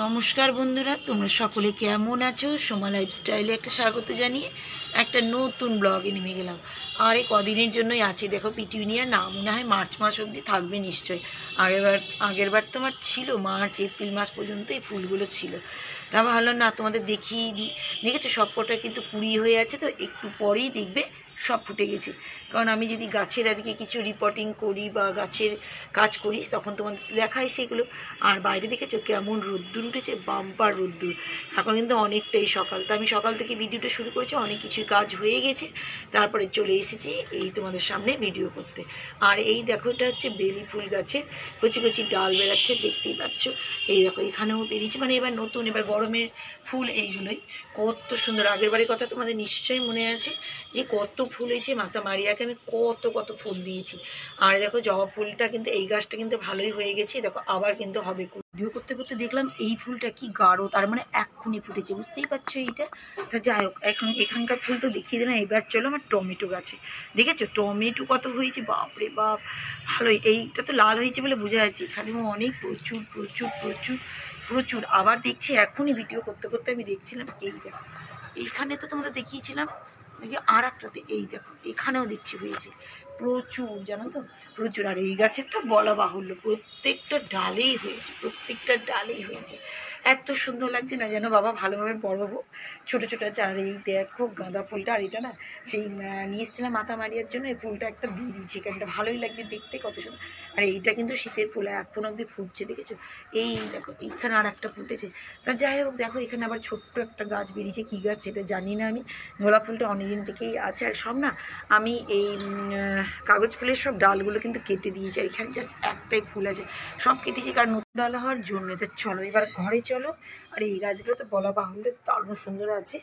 নমস্কার বন্ধুরা, তোমরা সকলে কেমন আছো? সোমা লাইফস্টাইলে একটা স্বাগত জানিয়ে একটা নতুন ব্লগে নেমে গেলাম। আর এই কদিনের জন্যই আছি। দেখো পিটুনিয়া না মনে হয় মার্চ মাস অবধি থাকবে নিশ্চয়ই। আগেরবার তো আমার ছিল মার্চ এপ্রিল মাস পর্যন্ত এই ফুলগুলো ছিল। তা ভাবলাম না তোমাদের দেখিয়ে দিই। দেখেছো সব কটা কিন্তু কুড়ি হয়ে আছে, তো একটু পরেই দেখবে সব ফুটে গেছে। কারণ আমি যদি গাছের আজকে কিছু রিপোর্টিং করি বা গাছের কাজ করি তখন তোমাদের দেখাই সেগুলো। আর বাইরে দেখেছো কেমন রোদ্দুর উঠেছে, বাম্পার রোদ্দুর। এখন কিন্তু অনেকটাই সকাল, তো আমি সকাল থেকে ভিডিওটা শুরু করেছি, অনেক কিছুই কাজ হয়ে গেছে। তারপরে চলে এসেছি এই তোমাদের সামনে ভিডিও করতে। আর এই দেখো এটা হচ্ছে বেলি ফুল গাছের কচি কচি ডাল বেরাচ্ছে, দেখতেই পাচ্ছ। এই দেখো এখানেও বেরিয়েছে, মানে এবার নতুন, এবার গরমের ফুল এইগুলোই। কত সুন্দর, আগের বারের কথা তোমাদের নিশ্চয়ই মনে আছে যে কত ফুল হয়েছে। মাতা মারিয়াকে আমি কত কত ফুল দিয়েছি। আর দেখো জবা ফুলটা কিন্তু এই গাছটা কিন্তু ভালোই হয়ে গেছে। দেখো আবার কিন্তু হবে। ভিডিও করতে করতে দেখলাম এই ফুলটা কি গাঢ়, তার মানে এক্ষুনি ফুটেছে, বুঝতেই পারছো এইটা। তা যাই হোক, এখন এখানকার ফুল তো দেখিয়ে দিলাম। এবার চলো আমার টমেটো গাছে। দেখেছো টমেটো কত হয়েছে, বাপরে বাপ, ভালোই। এইটা তো লাল হয়েছে বলে বোঝা যাচ্ছে, এখানেও অনেক প্রচুর প্রচুর প্রচুর প্রচুর। আবার দেখছি এখনই ভিডিও করতে করতে আমি দেখছিলাম, এই দেখো এইখানে তো তোমাদের দেখিয়েছিলাম আর একটাতে, এই দেখো এখানেও দেখছি হয়েছে প্রচুর, জানো তো, প্রচুর। আর এই গাছের তো বলা বাহুল্য, প্রত্যেকটা ডালেই হয়েছে, প্রত্যেকটা ডালেই হয়েছে। এত সুন্দর লাগছে না যেন বাবা ভালোভাবে বড় হোক, ছোটো ছোটো আছে। আর এই দেখো গাঁদা ফুলটা, আর এটা না সেই নিয়ে এসেছিলাম মাথা মারিয়ার জন্য, এই ফুলটা একটা দিয়ে দিয়েছি এখানটা, ভালোই লাগছে দেখতে, কত সুন্দর। আর এইটা কিন্তু শীতের ফুল, এখন অবধি ফুটছে, দেখেছো। এই দেখো এইখানে আর একটা ফুটেছে। তা যাই হোক, দেখো এখানে আবার ছোট্ট একটা গাছ বেরিয়েছে, কী গাছ সেটা জানি না আমি। গোলাপ ফুলটা অনেকদিন থেকেই আছে। আর সব না আমি এই কাগজ ফুলের সব ডালগুলো কিন্তু কেটে দিয়েছি, আর এখানে জাস্ট একটাই ফুল আছে, সব কেটেছি কারণ নতুন ডাল হওয়ার জন্য। তো চলো এবার ঘরে চলো। আর এই গাছগুলো তো বলা বাহুল্য দারুণ সুন্দর আছে।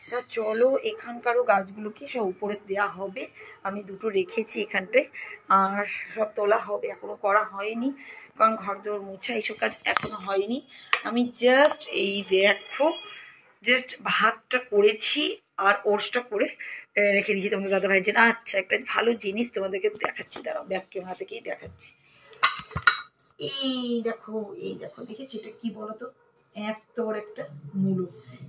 তা চলো এখানকারও গাছগুলোকে সব উপরে দেওয়া হবে। আমি দুটো রেখেছি এখানটায়, আর সব তোলা হবে, এখনও করা হয়নি কারণ ঘর দোর মোছা এইসব কাজ এখনও হয়নি। আমি জাস্ট এই দেখো জাস্ট ভাতটা করেছি আর ওটসটা করে রেখে দিয়েছি তোমাদের দাদা ভাইয়ের জন্য। আচ্ছা একটা ভালো জিনিস তোমাদেরকে দেখাচ্ছি, দাঁড়াও ব্যাক ক্যামেরা থেকেই দেখাচ্ছি। এই দেখো, এই দেখো, দেখেছো এটা কি বলতো, এত বড় একটা মূলো।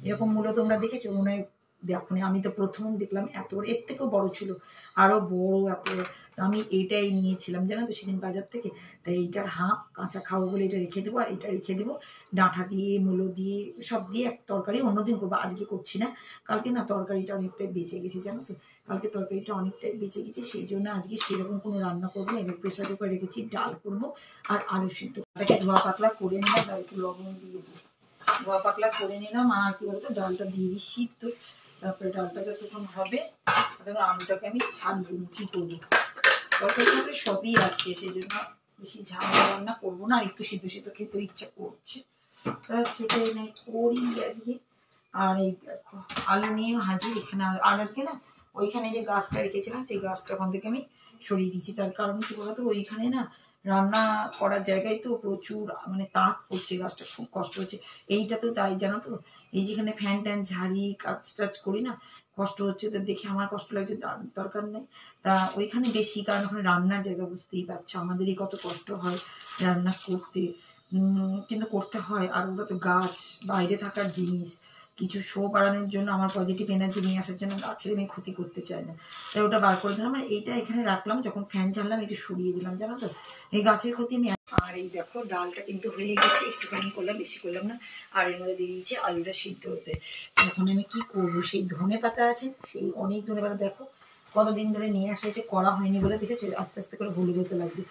এরকম মূলো তোমরা দেখেছো মনে হয়? দেখো আমি তো প্রথম দেখলাম, এত বড়, এর থেকেও বড় ছিল, আরো বড় এত। আমি এইটাই নিয়েছিলাম জানো তো সেদিন বাজার থেকে। তাই এইটার হাঁপ কাঁচা খাবো বলে এটা রেখে দেবো, আর এটা রেখে দেবো ডাঁটা দিয়ে মূলো দিয়ে সব দিয়ে এক তরকারি অন্যদিন করবো, আজকে করছি না। কালকে না তরকারিটা অনেকটাই বেঁচে গেছে জানো তো, কালকে তরকারিটা অনেকটাই বেঁচে গেছে, সেই জন্য আজকে সেরকম কোনো রান্না করবো না। এবার প্রেশার কুকার রেখেছি, ডাল করবো আর আলু সিদ্ধ। ওটাকে ধোয়া পাতলা করে নিলাম, আর একটু লবণ দিয়ে দিই, ধোয়া পাতলা করে নিলাম। আর কি বলতো ডালটা দিয়ে দিই সিদ্ধ। তারপরে ডালটা যতক্ষণ হবে তখন আলুটাকে আমি ছাড়বো, কি করবো, তরকারি সবই আছে, সেই জন্য বেশি ঝামেলা রান্না করবো না। আর একটু সিদ্ধ সিদ্ধ খেতে ইচ্ছা করছে, তা সেটাই নেই করি আজকে। আর এই দেখো আলু নিয়ে হাজির এখানে। আর আজকে না ওইখানে যে গাছটা রেখেছিলাম সেই গাছটা ওখান থেকে আমি সরিয়ে দিয়েছি। তার কারণ কি বলতো, ওইখানে না রান্না করার জায়গায় তো প্রচুর মানে তাপ পড়ছে, গাছটা খুব কষ্ট হচ্ছে। এইটা তো তাই জানো তো, এই যেখানে ফ্যান ট্যান ঝাড়ি কাজ টাজ করি না, কষ্ট হচ্ছে, তো দেখে আমার কষ্ট লাগছে, দরকার নেই। তা ওইখানে বেশি, কারণ ওখানে রান্নার জায়গা, বুঝতেই পারছো আমাদেরই কত কষ্ট হয় রান্না করতে, কিন্তু করতে হয়। আর ওটা তো গাছ, বাইরে থাকার জিনিস, কিছু শো বাড়ানোর জন্য, আমার পজিটিভ এনার্জি নিয়ে আসার জন্য গাছের আমি ক্ষতি করতে চাই না, তাই ওটা বার করে দিলাম। আর এইটা এখানে রাখলাম, যখন ফ্যান চাললাম একটু সরিয়ে দিলাম জানো তো, এই গাছের ক্ষতি আমি। আর এই দেখো ডালটা কিন্তু হয়ে গেছে, একটুখানি করলাম, বেশি করলাম না। আর এর মধ্যে দিয়ে দিয়েছি আলুটা সিদ্ধ হতে। এখন আমি কি করবো, সেই ধনে পাতা আছে, সেই অনেক ধনে পাতা, দেখো কতদিন ধরে নিয়ে আসা হয়েছে, করা হয়নি বলে দেখেছো আস্তে আস্তে করে হলুদ হতে লাগছে।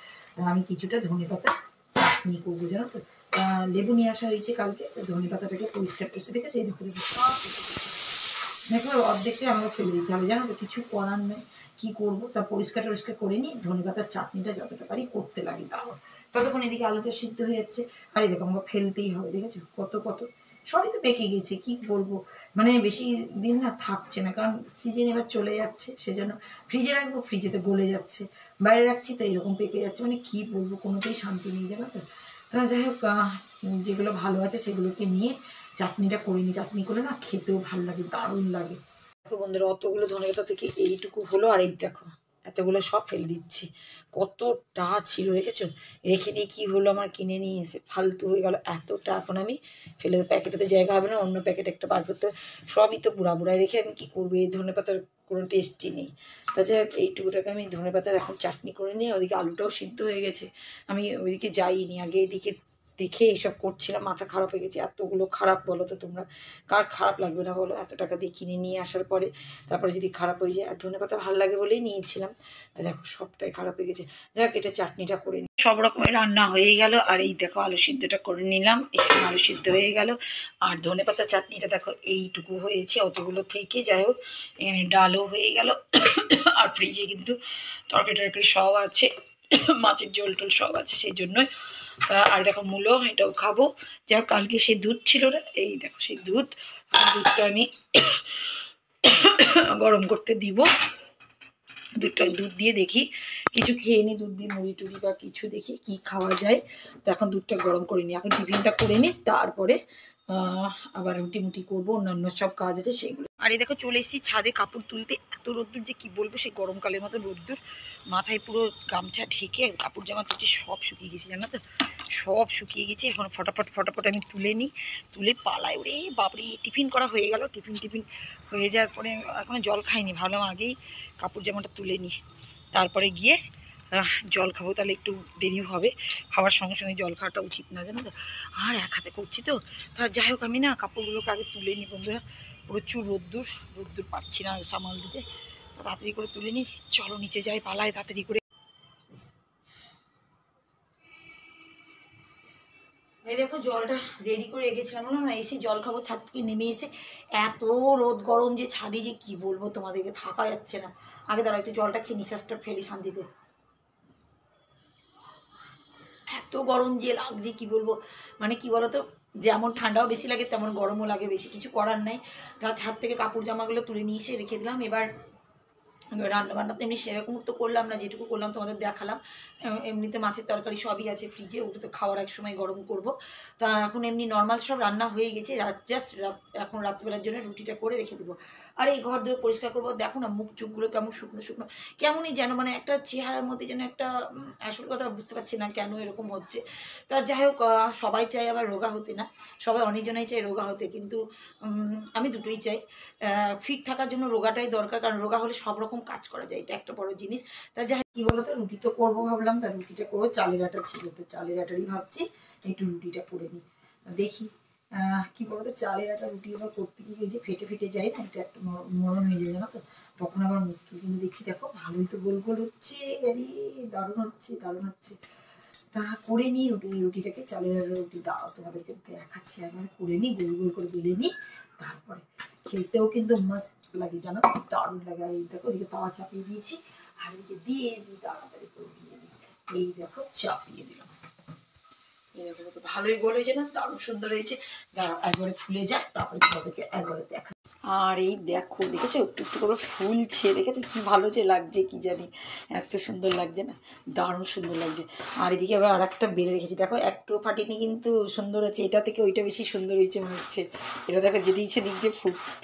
আমি কিছুটা ধনে পাতা চাটনি করবো জানো তো। লেবু নিয়ে আসা হয়েছে কালকে, ধনে পাতাটাকে পরিষ্কার করে দেখেছি, এই দেখো দেখো অর্ধেকটা আমরা ফেলে দিতে হবে জানো তো, কিছু করার নেই, কি করবো। তা পরিষ্কার টরিষ্কার করে নিই, ধনে পাতার চাটনিটা যতটা পারি করতে লাগে, তাও ততক্ষণ এদিকে আলুটা সিদ্ধ হয়ে যাচ্ছে। আর এই দেখো আমাকে ফেলতেই হবে, দেখেছো কত কত, সবই তো পেকে গেছে, কি বলবো, মানে বেশি দিন না থাকছে না, কারণ সিজন এবার চলে যাচ্ছে, সেজন্য ফ্রিজে রাখবো, ফ্রিজে তো গলে যাচ্ছে, বাইরে রাখছি তো এরকম পেকে যাচ্ছে, মানে কি বলবো, কোনোতেই শান্তি নেই জানো তো। তা যাই হোক, যেগুলো ভালো আছে সেগুলোকে নিয়ে চাটনিটা করে নিই, চাটনি করে না খেতেও ভালো লাগে, দারুণ লাগে। দেখো বন্ধুরা অতগুলো ধনেপাতা থেকে এইটুকু হলো। আর এই দেখো এতগুলো সব ফেলে দিচ্ছি। কতটা ছিল দেখেছো, রেখে দিয়ে কী হলো আমার, কিনে নিয়ে এসে ফালতু হয়ে গেল এতটা। এখন আমি ফেলে প্যাকেটেতে জায়গা হবে না, অন্য প্যাকেট একটা বার করতে হবে। সবই তো বুড়া বুড়ায় রেখে আমি কী করবো, এই ধনেপাতার কোনো টেস্টই নেই। তা যাই হোক এইটুকুটাকে আমি ধনেপাতার এখন চাটনি করে নিই। ওদিকে আলুটাও সিদ্ধ হয়ে গেছে, আমি ওইদিকে যাইনি, আগে এদিকে দেখে এইসব করছিলাম, মাথা খারাপ হয়ে গেছে। এতগুলো খারাপ বলো তো তোমরা, কার খারাপ লাগবে না বলো? এত টাকা দিয়ে কিনে নিয়ে আসার পরে তারপরে যদি খারাপ হয়ে যায়। আর ধনেপাতা ভালো লাগে বলেই নিয়েছিলাম, তা দেখো সবটাই খারাপ হয়ে গেছে। যাক এটা চাটনিটা করে নিই। সব রকমের রান্না হয়ে গেল, আর এই দেখো আলু সিদ্ধটা করে নিলাম, এখানে আলু সিদ্ধ হয়ে গেল। আর ধনেপাতা চাটনিটা দেখো এইটুকু হয়েছে, অতগুলো থেকে। যাই হোক এখানে ডালও হয়ে গেল। আর ফ্রিজে কিন্তু তরকারি টরকারি সব আছে, মাছের ঝোল টোল সব আছে, সেই জন্যই। আর দেখো মূলো, এটাও খাবো। যাই হোক কালকে সেই দুধ ছিল না, এই দেখো সেই দুধটা আমি গরম করতে দিব। দুধ দিয়ে দেখি কিছু খেয়ে নিই, দুধ দিয়ে মুড়ি টুড়ি বা কিছু দেখি কি খাওয়া যায়। তো এখন দুধটা গরম করে নিই, এখন টিফিনটা করে নিই, তারপরে আবার রুটি মুটি করবো, অন্যান্য সব কাজ আছে সেগুলো। আর এই দেখো চলে এসেছি ছাদে কাপড় তুলতে। এত রোদ্দুর যে কি বলবো, সেই গরমকালের মতো রোদ্দুর। মাথায় পুরো গামছা ঢেকে কাপড় জামা তুলছি, সব শুকিয়ে গেছে জানো তো, সব শুকিয়ে গেছে। এখন ফটাফট আমি তুলে নিই, তুলে পালাই। ওরে বাপরে, টিফিন করা হয়ে গেল। টিফিন হয়ে যাওয়ার পরে এখনো জল খাইনি, ভাবলাম আগেই কাপড় জামাটা তুলে নিই, তারপরে গিয়ে জল খাবো, তাহলে একটু দেরি হবে। খাওয়ার সঙ্গে সঙ্গে জল খাওয়াটা উচিত না জানো তো, আর এক হাতে করছি তো। তা যাই হোক আমি না কাপড়গুলোকে আগে তুলে নিই বন্ধুরা, প্রচুর রোদ্দুর পাচ্ছি না সামাল দিতে, তাড়াতাড়ি করে তুলে নিই। চলো নিচে যাই, পালাই তাড়াতাড়ি করে। এই দেখো জলটা রেডি করে রেখেছিলাম না, এসে জল খাবো, ছাদ থেকে নেমে এসে এত রোদ গরম যে ছাদে যে কি বলবো তোমাদেরকে, থাকা যাচ্ছে না। আগে দাঁড়া একটু জলটা খেয়ে নিঃশ্বাসটা ফেলি শান্তিতে। এত গরম যে লাগছে কি বলবো, মানে কি বলতো, যেমন ঠান্ডাও বেশি লাগে তেমন গরমও লাগে বেশি, কিছু করার নাই। তা ছাদ থেকে কাপড় জামাগুলো তুলে নিয়ে এসে রেখে দিলাম। এবার রান্নাবান্না তো এমনি সেরকম তো করলাম না, যেটুকু করলাম তোমাদের দেখালাম। এমনিতে মাছের তরকারি সবই আছে ফ্রিজে, ওটা তো খাওয়ার এক সময় গরম করব। তা এখন এমনি নর্মাল সব রান্না হয়ে গেছে, এখন রাত্রিবেলার জন্য রুটিটা করে রেখে দেবো। আর এই ঘর ধরে পরিষ্কার করবো, দেখো না মুখ চুখগুলো কেমন শুকনো শুকনো, কেমনই যেন, মানে একটা চেহারার মধ্যে যেন একটা আসল কথা বুঝতে পারছি না কেন এরকম হচ্ছে। তা যাই হোক সবাই চায় আবার রোগা হতে, না সবাই অনেকজনাই চায় রোগা হতে, কিন্তু আমি দুটোই চাই। ফিট থাকার জন্য রোগাটাই দরকার, কারণ রোগা হলে সব রকম কাজ করা যায়, এটা একটা বড় জিনিস। তা যাই কি বলতো, রুটি তো করবো ভাবলাম, তা রুটিটা করবো, চালের আটা ছিল তো চালের আটারই ভাবছি একটু রুটিটা করে নিই। দেখি কি বলতো, চালের আটা রুটি আবার করতে গিয়ে যে ফেটে যায় না, এটা একটা নরম হয়ে যায় না তো, তখন আবার মুশকিল। কিন্তু দেখছি দেখো ভালোই তো গোল গোল হচ্ছে, আরে দারুণ হচ্ছে। তা করে নিই রুটিটাকে, চালের আটা রুটি দাও তোমাদেরকে দেখাচ্ছি, একবার করে নিই, গোল গোল করে বেলে নিই, তারপরে খেতেও কিন্তু মাস্ট লাগে জানো, দারুণ লাগে। আর এই দেখো এদিকে তাওয়া চাপিয়ে দিয়েছি, আর এদিকে দিয়ে দিই, তাড়াতাড়ি করে দিয়ে দিই। এই দেখো চাপিয়ে দিলাম, এরকম তো ভালোই গোল হয়েছে না, দারুণ সুন্দর হয়েছে। দাঁড়াও একবারে ফুলে যাক, তারপরে তোমাদেরকে একবারে দেখা। আর এই দেখো দেখেছো একটু একটু করে ফুলছে, দেখেছো কি ভালো যে লাগছে, কি জানি এত সুন্দর লাগছে না, দারুণ সুন্দর লাগছে। আর এদিকে আবার আর একটা বেড়ে রেখেছি, দেখো একটু ফাটিনি কিন্তু সুন্দর আছে, এটা থেকে ওইটা বেশি সুন্দর হয়েছে মনে হচ্ছে। এটা দেখো যেদিক সেদিক দিয়ে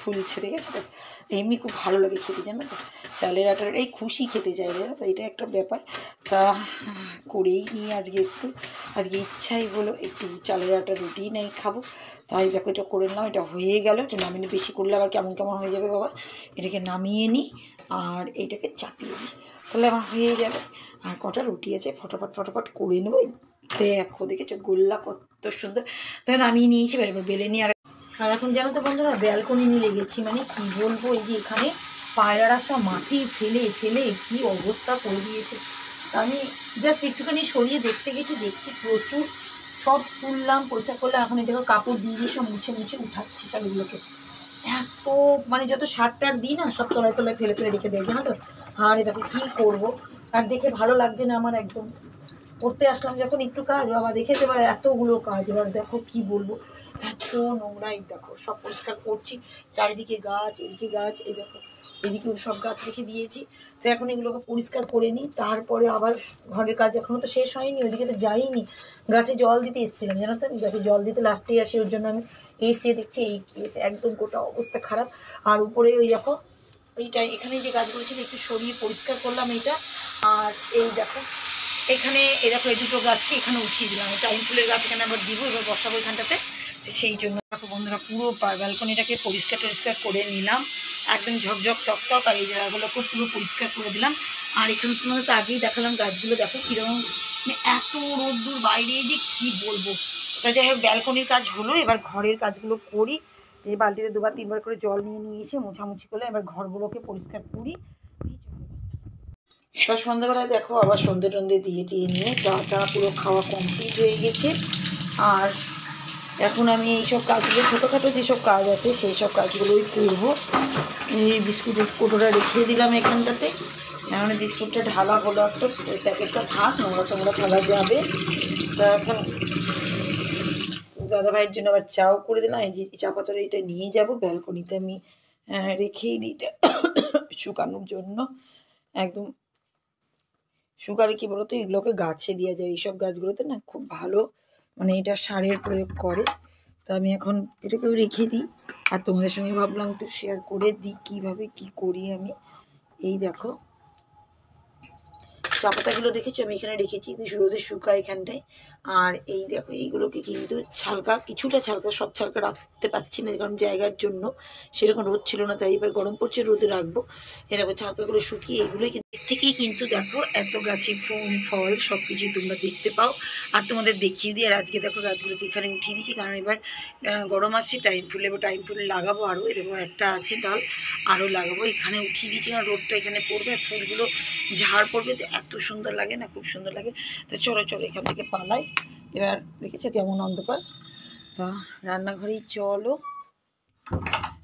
ফুলছে, দেখেছো তো, এমনি খুব ভালো লাগে খেতে জানো তো, চালের আটার এই খুশি খেতে চাই জানো তো, এটা একটা ব্যাপার। তা করেই নিয়ে আজকে ইচ্ছাই হলো একটু চালের আটা রুটি নাই খাবো, তাই দেখো এটা করে নিলাম। এটা হয়ে গেল, এটা নামিয়ে বেশি করলে আবার কেমন কেমন হয়ে যাবে বাবা, এটাকে নামিয়ে নিই আর এইটাকে চাপিয়ে দিই, তাহলে আমার হয়ে যাবে। আর কটা রুটি আছে, ফটাফট করে নেবো। দেখো দেখেছো গোল্লা কত সুন্দর, তাই নামিয়ে নিয়েছি, এবার বেলে নিয়ে। আর এখন জানো তো বন্ধুরা, ব্যালকনি নিয়ে লেগেছি, মানে কি বলবো, এই যে এখানে পায়রারা সব মাটি ফেলে কি অবস্থা করে দিয়েছে। আমি জাস্ট একটুখানি সরিয়ে দেখতে গেছি, দেখছি প্রচুর, সব তুললাম পরিষ্কার করলাম, এখন এই দেখো কাপড় দিয়ে সব মুছে উঠাচ্ছি তাগুলোকে। এত মানে যত সার টার দিই না, সব তলায় ফেলে রেখে দেয় জানো তো। আর এ দেখো কী করবো, আর দেখে ভালো লাগছে না আমার একদম। করতে আসলাম যখন একটু কাজ, বাবা দেখেছে এবার এতগুলো কাজ, এবার দেখো কি বলবো, এত নোংরা। এই দেখো সব পরিষ্কার করছি, চারিদিকে গাছ, এদিকে গাছ, এই দেখো এদিকেও সব গাছ রেখে দিয়েছি। তো এখন এগুলোকে পরিষ্কার করে নিই, তারপরে আবার ঘরের কাজ এখনও তো শেষ হয়নি, ওইদিকে তো যাইনি। গাছে জল দিতে এসেছিলাম জানো তো, আমি গাছে জল দিতে লাস্টেই আসি, ওর জন্য আমি এসে দেখছি এই একদম গোটা অবস্থা খারাপ। আর উপরে ওই দেখো এইটা এখানে যে গাছগুলো ছিল একটু সরিয়ে পরিষ্কার করলাম এইটা। আর এই দেখো এখানে এই দেখো এই দুটো গাছকে এখানে উঠিয়ে দিলাম, টাইম ফুলের গাছ এখানে আবার দিব, এবার বসাবো এখানটাতে। সেই জন্য দেখো বন্ধুরা পুরো ব্যালকনিটাকে পরিষ্কার টরিষ্কার করে নিলাম, একদম ঝকঝক টকটক। আর এই জায়গাগুলোকে পুরো পরিষ্কার করে দিলাম। আর এখানে তোমাদের তো আগেই দেখালাম গাছগুলো দেখো কীরকম, মানে এত রোদ্দুর বাইরে যে কি বলবো। ওটা যাই হোক ব্যালকনির কাজ হলো, এবার ঘরের কাজগুলো করি। এই বালতিতে 2-3 বার করে জল নিয়ে এসে মোছামুছি করলে এবার ঘরগুলোকে পরিষ্কার করি। এবার সন্ধ্যাবেলায় দেখো আবার সন্ধে টন্ধে দিয়ে নিয়ে চাটা পুরো খাওয়া কমপ্লিট হয়ে গেছে। আর এখন আমি এইসব কাজগুলো ছোটোখাটো যেসব কাজ আছে সেই সব কাজগুলোই করবো। এই বিস্কুটের কৌটোটা রেখে দিলাম এখানটাতে, এখন বিস্কুটটা ঢালা হলো একটা, ওই প্যাকেটটা থাক, নোংরা টোংরা ফেলা যাবে। তা এখন দাদা ভাইয়ের জন্য আবার চাও করে দিলাম। এই যে চা পাতাটা এটা নিয়ে যাব ব্যালকনিতে, আমি রেখেই দিই এটা শুকানোর জন্য। একদম শুকালে কী বলতো, এগুলোকে গাছে দেওয়া যায়, এইসব গাছগুলোতে না খুব ভালো, মানে এটা সারের প্রয়োগ করে। তো আমি এখন এটাকেও রেখে দিই, আর তোমাদের সঙ্গে ভাবলাম একটু শেয়ার করে দিই কীভাবে কী করি আমি। এই দেখো চা পাতাগুলো দেখেছো আমি এখানে রেখেছি, কিন্তু রোদে শুকায় এখানটায়। আর এই দেখো এইগুলোকে কিন্তু ছালকা, কিছুটা ছালকা, সব ছালকা রাখতে পারছি না কারণ জায়গার জন্য সেরকম রোদ ছিল না, তাই এবার গরম পড়ছে রোদে রাখবো। এরকম ছালকাগুলো শুকিয়ে এগুলোই কিন্তু থেকেই কিন্তু দেখো এত গাছে ফুল ফল সব কিছু তোমরা দেখতে পাও। আর তোমাদের দেখিয়ে দিই। আর আজকে দেখো গাছগুলোকে এখানে উঠিয়ে দিচ্ছি, কারণ এবার গরম আসছে, টাইম ফুল, এবার টাইম ফুল লাগাবো আরও, এরকম একটা আছে ডাল আরও লাগাবো। এখানে উঠিয়ে দিচ্ছি কারণ রোদটা এখানে পড়বে, ফুলগুলো ঝাড় পড়বে, এত সুন্দর লাগে না, খুব সুন্দর লাগে। তো চলো চলো এখান থেকে পালাই। এবার দেখেছো কেমন অন্ধকার, তা রান্নাঘরেই চলো।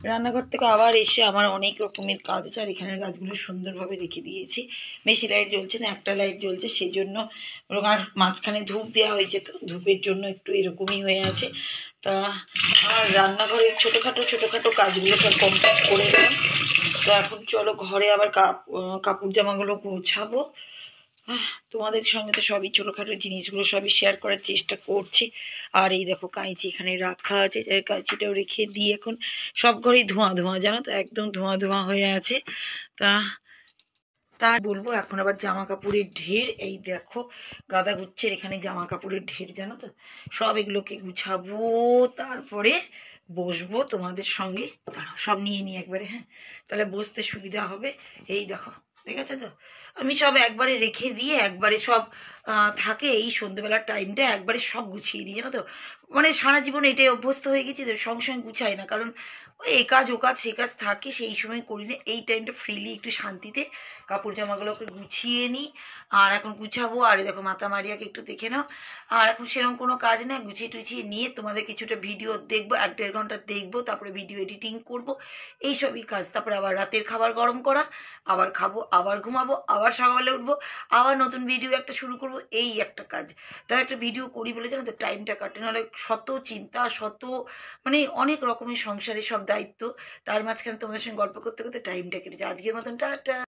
রান্নাঘর থেকে আবার এসে আমার অনেক রকমের কাজ আছে, আর এখানের গাছগুলো সুন্দরভাবে রেখে দিয়েছি। বেশি লাইট জ্বলছে না, একটা লাইট জ্বলছে, সেই জন্য। আর মাঝখানে ধূপ দেওয়া হয়েছে, তো ধূপের জন্য একটু এরকমই হয়ে আছে। তা আর রান্নাঘরের ছোটোখাটো কাজগুলো কমপ্লিট করে দিলাম। তো এখন চলো ঘরে আবার কাপড় জামাগুলো গোছাবো। তোমাদের সঙ্গে তো সবই ছোটোখাটো জিনিসগুলো সবই শেয়ার করার চেষ্টা করছি। আর এই দেখো কাঁচি এখানে রাখা আছে, কাঁচিটাও রেখে দিয়ে এখন সব ঘরেই ধোঁয়া ধোঁয়া, জানো তো, একদম ধোঁয়া ধোঁয়া হয়ে আছে। তা তা বলবো এখন আবার জামা কাপড়ের ঢের, এই দেখো গাদা গুচ্ছের এখানে জামা কাপড়ের ঢের, জানো তো, সব এগুলোকে গুছাবো, তারপরে বসবো তোমাদের সঙ্গে। সব নিয়ে নিই একবারে, হ্যাঁ, তাহলে বসতে সুবিধা হবে। এই দেখো দেখেছো তো, আমি সব একবারে রেখে দিয়ে একবারে সব থাকে, এই সন্ধ্যেবেলার টাইমটা একবারে সব গুছিয়ে দিই, জানো তো। মানে সারা জীবন এটাই অভ্যস্ত হয়ে গেছি তো, সঙ্গে সঙ্গে গুছাই না, কারণ ওই এ কাজ ও কাজ সে কাজ থাকে, সেই সময় করি না। এই টাইমটা ফ্রিলি একটু শান্তিতে কাপড় জামাগুলোকে গুছিয়ে নিই। আর এখন গুছাবো। আর দেখো মাতা মারিয়াকে একটু দেখে নাও। আর এখন সেরকম কোনো কাজ নেই, গুছিয়ে টুছিয়ে নিয়ে তোমাদের কিছুটা ভিডিও দেখবো, 1-1.5 ঘন্টা দেখবো, তারপরে ভিডিও এডিটিং করবো, এইসবই কাজ। তারপরে আবার রাতের খাবার গরম করা, আবার খাবো, আবার ঘুমাবো, আবার সকালে উঠবো, আবার নতুন ভিডিও একটা শুরু করবো, এই একটা কাজ। তার একটা ভিডিও করি বলে জানো তো টাইমটা কাটে, নাহলে শত চিন্তা, শত মানে অনেক রকমের সংসারের সব দায়িত্ব, তার মাঝখানে তোমাদের সঙ্গে গল্প করতে করতে টাইমটা কেটেছে। আজকের মতন টাটা।